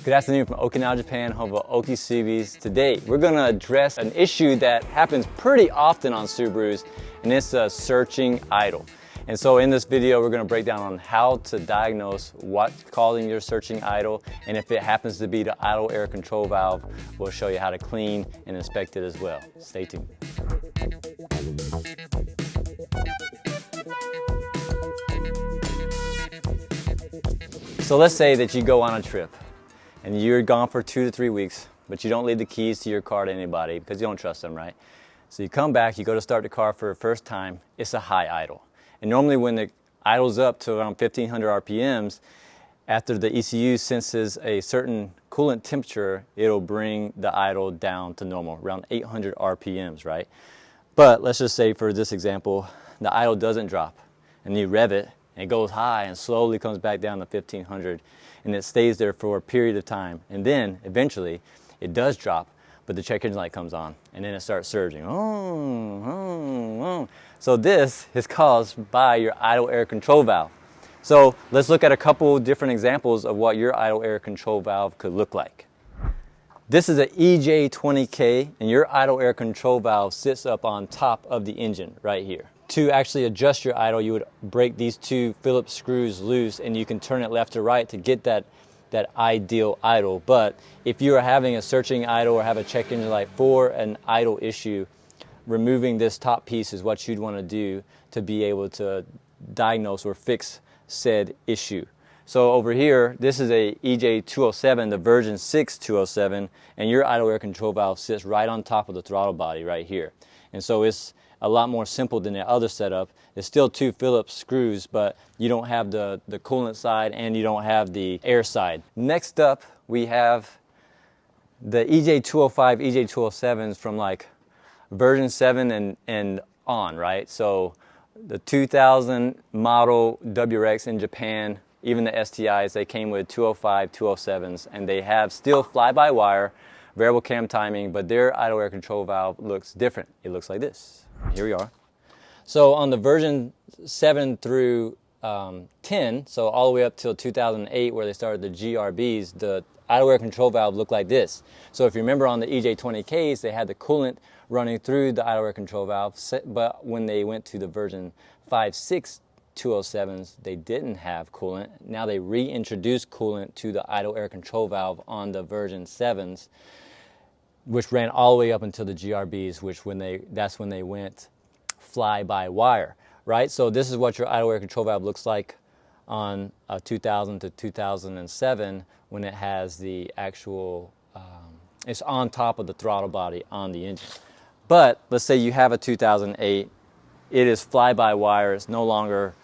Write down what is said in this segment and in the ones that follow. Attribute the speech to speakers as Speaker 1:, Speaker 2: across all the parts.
Speaker 1: Good afternoon from Okinawa, Japan, home of Oki Subis. Today, we're going to address an issue that happens pretty often on Subarus, and it's a searching idle. And so in this video, we're going to break down on how to diagnose what's causing your searching idle, and if it happens to be the idle air control valve, we'll show you how to clean and inspect it as well. Stay tuned. So let's say that you go on a trip and you're gone for 2 to 3 weeks, but you don't leave the keys to your car to anybody because you don't trust them, right? So you come back, you go to start the car for the first time, it's a high idle. And normally when it idles up to around 1500 RPMs, after the ECU senses a certain coolant temperature, it'll bring the idle down to normal, around 800 RPMs, right? But let's just say for this example, the idle doesn't drop, and you rev it, and it goes high and slowly comes back down to 1500, and it stays there for a period of time. And then eventually it does drop, but the check engine light comes on, and then it starts surging. So this is caused by your idle air control valve. So let's look at a couple different examples of what your idle air control valve could look like. This is an EJ20K, and your idle air control valve sits up on top of the engine right here. To actually adjust your idle, you would break these two Phillips screws loose, and you can turn it left to right to get that ideal idle. But if you are having a searching idle or have a check engine light for an idle issue, removing this top piece is what you'd want to do to be able to diagnose or fix said issue. So over here, this is a EJ207, the version 6 207, and your idle air control valve sits right on top of the throttle body right here. And so it's a lot more simple than the other setup. It's still two Phillips screws, but you don't have the coolant side and you don't have the air side. Next up, we have the EJ205, EJ207s from like version 7 and on, right? So the 2000 model WRX in Japan, even the STIs, they came with 205, 207s, and they have still fly-by-wire, variable cam timing, but their idle air control valve looks different. It looks like this. Here we are. So on the version 7 through 10, so all the way up till 2008 where they started the GRBs, the idle air control valve looked like this. So if you remember on the EJ20Ks, they had the coolant running through the idle air control valve, but when they went to the version 5.6 207s, they didn't have coolant. Now they reintroduced coolant to the idle air control valve on the version 7s, which ran all the way up until the GRBs, that's when they went fly-by-wire, right? So this is what your idle air control valve looks like on 2000 to 2007 when it has the actual, it's on top of the throttle body on the engine. But let's say you have a 2008, it is fly-by-wire, it's no longer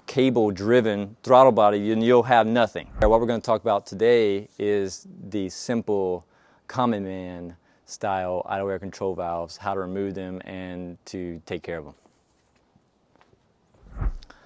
Speaker 1: cable-driven throttle body, and you'll have nothing. What we're going to talk about today is the simple common man style idle air control valves, how to remove them and to take care of them.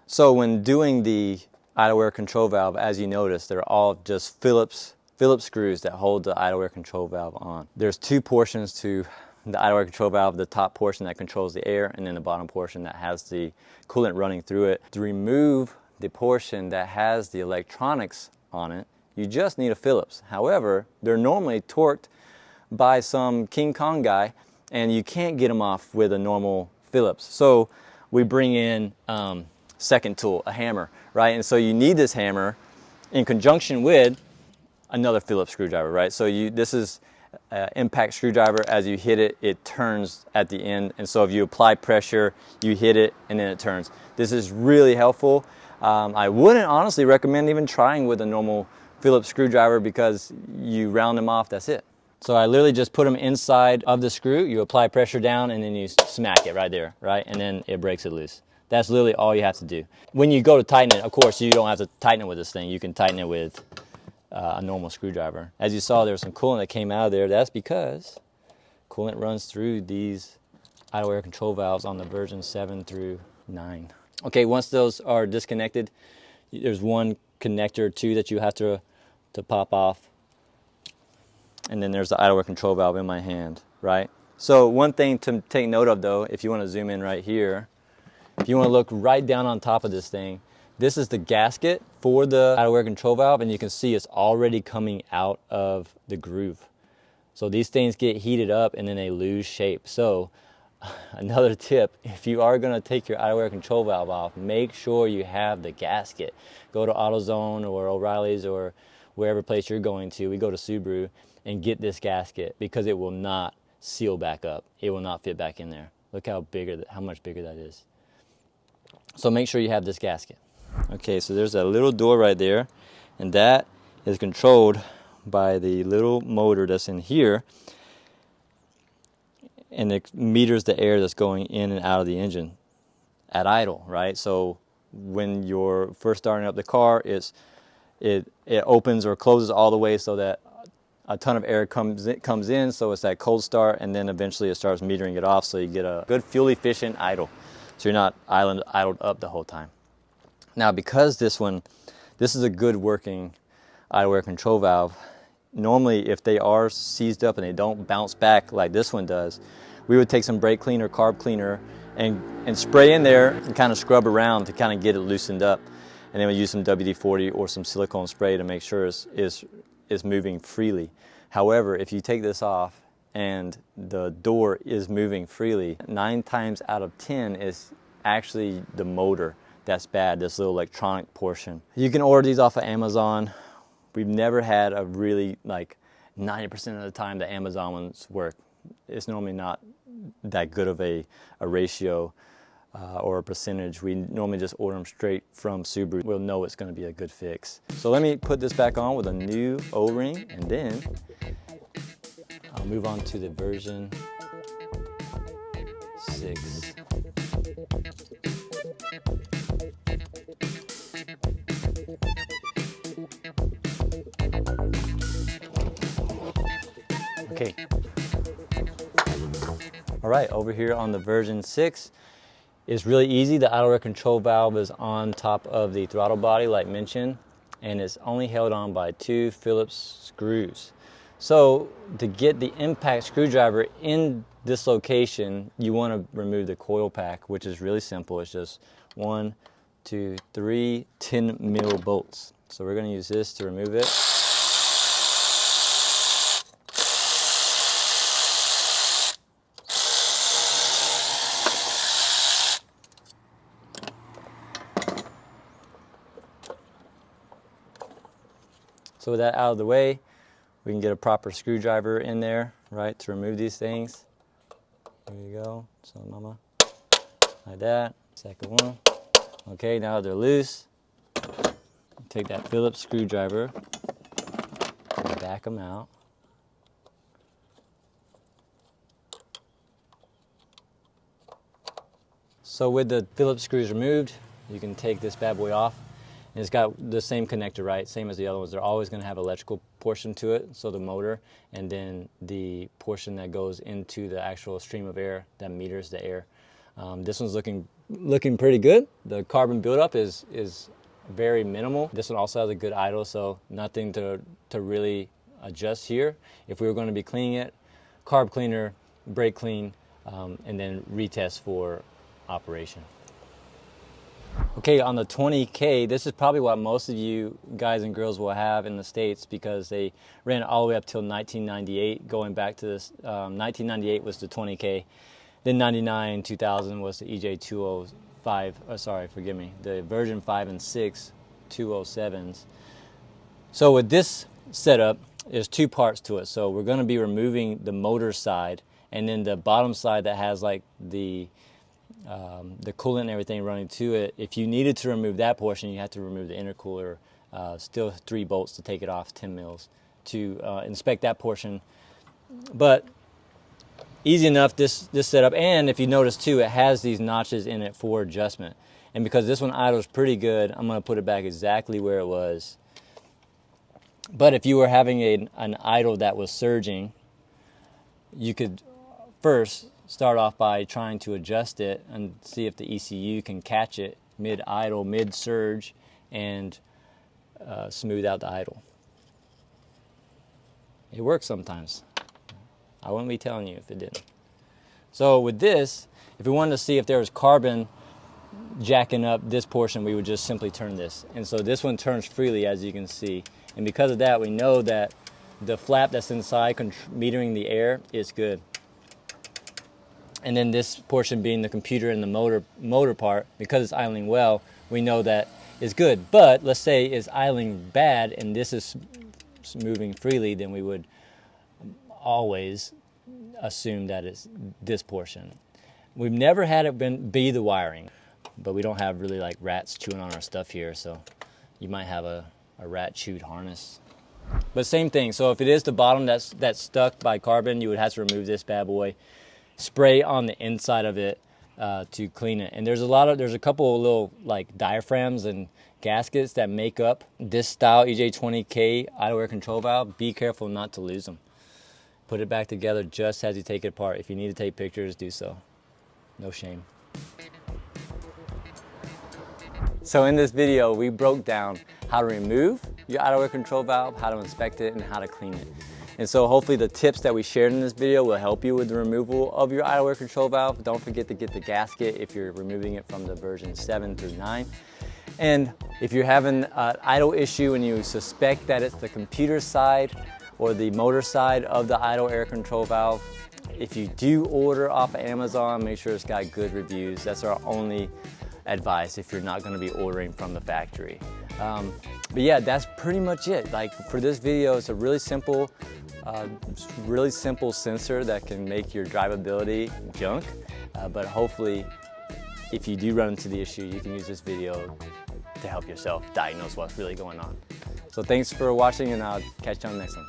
Speaker 1: So when doing the idle air control valve, as you notice, they're all just Phillips screws that hold the idle air control valve on. There's two portions to the idle air control valve, the top portion that controls the air, and then the bottom portion that has the coolant running through it. To remove the portion that has the electronics on it, you just need a Phillips. However, they're normally torqued by some King Kong guy, and you can't get them off with a normal Phillips. So we bring in second tool, a hammer, right? And so you need this hammer in conjunction with another Phillips screwdriver, right? So this is impact screwdriver. As you hit it, it turns at the end, and so if you apply pressure, you hit it, and then it turns. This is really helpful. I wouldn't honestly recommend even trying with a normal Phillips screwdriver because you round them off, that's it. So I literally just put them inside of the screw, you apply pressure down, and then you smack it right there, right? And then it breaks it loose. That's literally all you have to do. When you go to tighten it, of course, you don't have to tighten it with this thing. You can tighten it with a normal screwdriver. As you saw, there was some coolant that came out of there. That's because coolant runs through these idle air control valves on the version 7 through 9. Okay, once those are disconnected, there's one connector or two that you have to pop off. And then there's the idle air control valve in my hand, right? So one thing to take note of though, if you want to zoom in right here, if you want to look right down on top of this thing, This is the gasket for the idle air control valve, and you can see it's already coming out of the groove. So these things get heated up and then they lose shape. So another tip, if you are going to take your idle air control valve off, make sure you have the gasket. Go to AutoZone or O'Reilly's or wherever place you're going to. We go to Subaru and get this gasket because it will not seal back up. It will not fit back in there. Look how much bigger that is. So make sure you have this gasket. Okay, so there's a little door right there, and that is controlled by the little motor that's in here, and it meters the air that's going in and out of the engine at idle, right? So when you're first starting up the car, it opens or closes all the way so that a ton of air comes in, so it's that cold start, and then eventually it starts metering it off, so you get a good fuel efficient idle, so you're not idled up the whole time. Now, because this is a good working idle air control valve, normally if they are seized up and they don't bounce back like this one does, we would take some brake cleaner, carb cleaner, and spray in there and kind of scrub around to kind of get it loosened up. And then we use some WD-40 or some silicone spray to make sure it's moving freely. However, if you take this off and the door is moving freely, 9 times out of 10 is actually the motor that's bad, this little electronic portion. You can order these off of Amazon. We've never had a really, like 90% of the time the Amazon ones work. It's normally not that good of a ratio or a percentage. We normally just order them straight from Subaru. We'll know it's going to be a good fix. So let me put this back on with a new O-ring, and then I'll move on to the version 6. Okay. All right, over here on the version 6, it's really easy. The idle air control valve is on top of the throttle body, like mentioned, and it's only held on by 2 Phillips screws. So to get the impact screwdriver in this location, you want to remove the coil pack, which is really simple. It's just 1, 2, 3 10-mil bolts. So we're going to use this to remove it. So with that out of the way, we can get a proper screwdriver in there, right, to remove these things. There you go. So mama, like that. Second one. Okay, now they're loose. Take that Phillips screwdriver and back them out. So with the Phillips screws removed, you can take this bad boy off. And it's got the same connector, right? Same as the other ones. They're always going to have electrical portion to it, so the motor, and then the portion that goes into the actual stream of air that meters the air. This one's looking pretty good. The carbon buildup is very minimal. This one also has a good idle, so nothing to really adjust here. If we were going to be cleaning it, carb cleaner, brake clean, and then retest for operation. Okay, on the 20K, this is probably what most of you guys and girls will have in the States, because they ran all the way up till 1998. Going back to this, 1998 was the 20K. Then 99, 2000 was the EJ205, the version 5 and 6 207s. So with this setup, there's 2 parts to it. So we're going to be removing the motor side, and then the bottom side that has like the coolant and everything running to it. If you needed to remove that portion, you have to remove the intercooler, still 3 bolts to take it off, 10 mils to inspect that portion. But easy enough, this setup. And if you notice too, it has these notches in it for adjustment. And because this one idles pretty good, I'm going to put it back exactly where it was. But if you were having an idle that was surging, you could first start off by trying to adjust it and see if the ECU can catch it mid-idle, mid-surge, and smooth out the idle. It works sometimes. I wouldn't be telling you if it didn't. So with this, if we wanted to see if there was carbon jacking up this portion, we would just simply turn this. And so this one turns freely, as you can see. And because of that, we know that the flap that's inside metering the air is good. And then this portion being the computer and the motor part, because it's idling well, we know that is good. But let's say it's idling bad and this is moving freely, then we would always assume that it's this portion. We've never had it be the wiring, but we don't have really like rats chewing on our stuff here, so you might have a rat chewed harness. But same thing, so if it is the bottom that's stuck by carbon, you would have to remove this bad boy, spray on the inside of it to clean it. And there's a couple of little like diaphragms and gaskets that make up this style EJ20K idle air control valve. Be careful not to lose them. Put it back together just as you take it apart. If you need to take pictures, do so. No shame. So in this video, we broke down how to remove your idle air control valve, how to inspect it, and how to clean it. And so hopefully the tips that we shared in this video will help you with the removal of your idle air control valve. Don't forget to get the gasket if you're removing it from the version 7 through 9. And if you're having an idle issue and you suspect that it's the computer side or the motor side of the idle air control valve, if you do order off of Amazon, make sure it's got good reviews. That's our only advice if you're not going to be ordering from the factory. But yeah, that's pretty much it. Like for this video, it's a really simple sensor that can make your drivability junk. But hopefully, if you do run into the issue, you can use this video to help yourself diagnose what's really going on. So thanks for watching, and I'll catch you on the next one.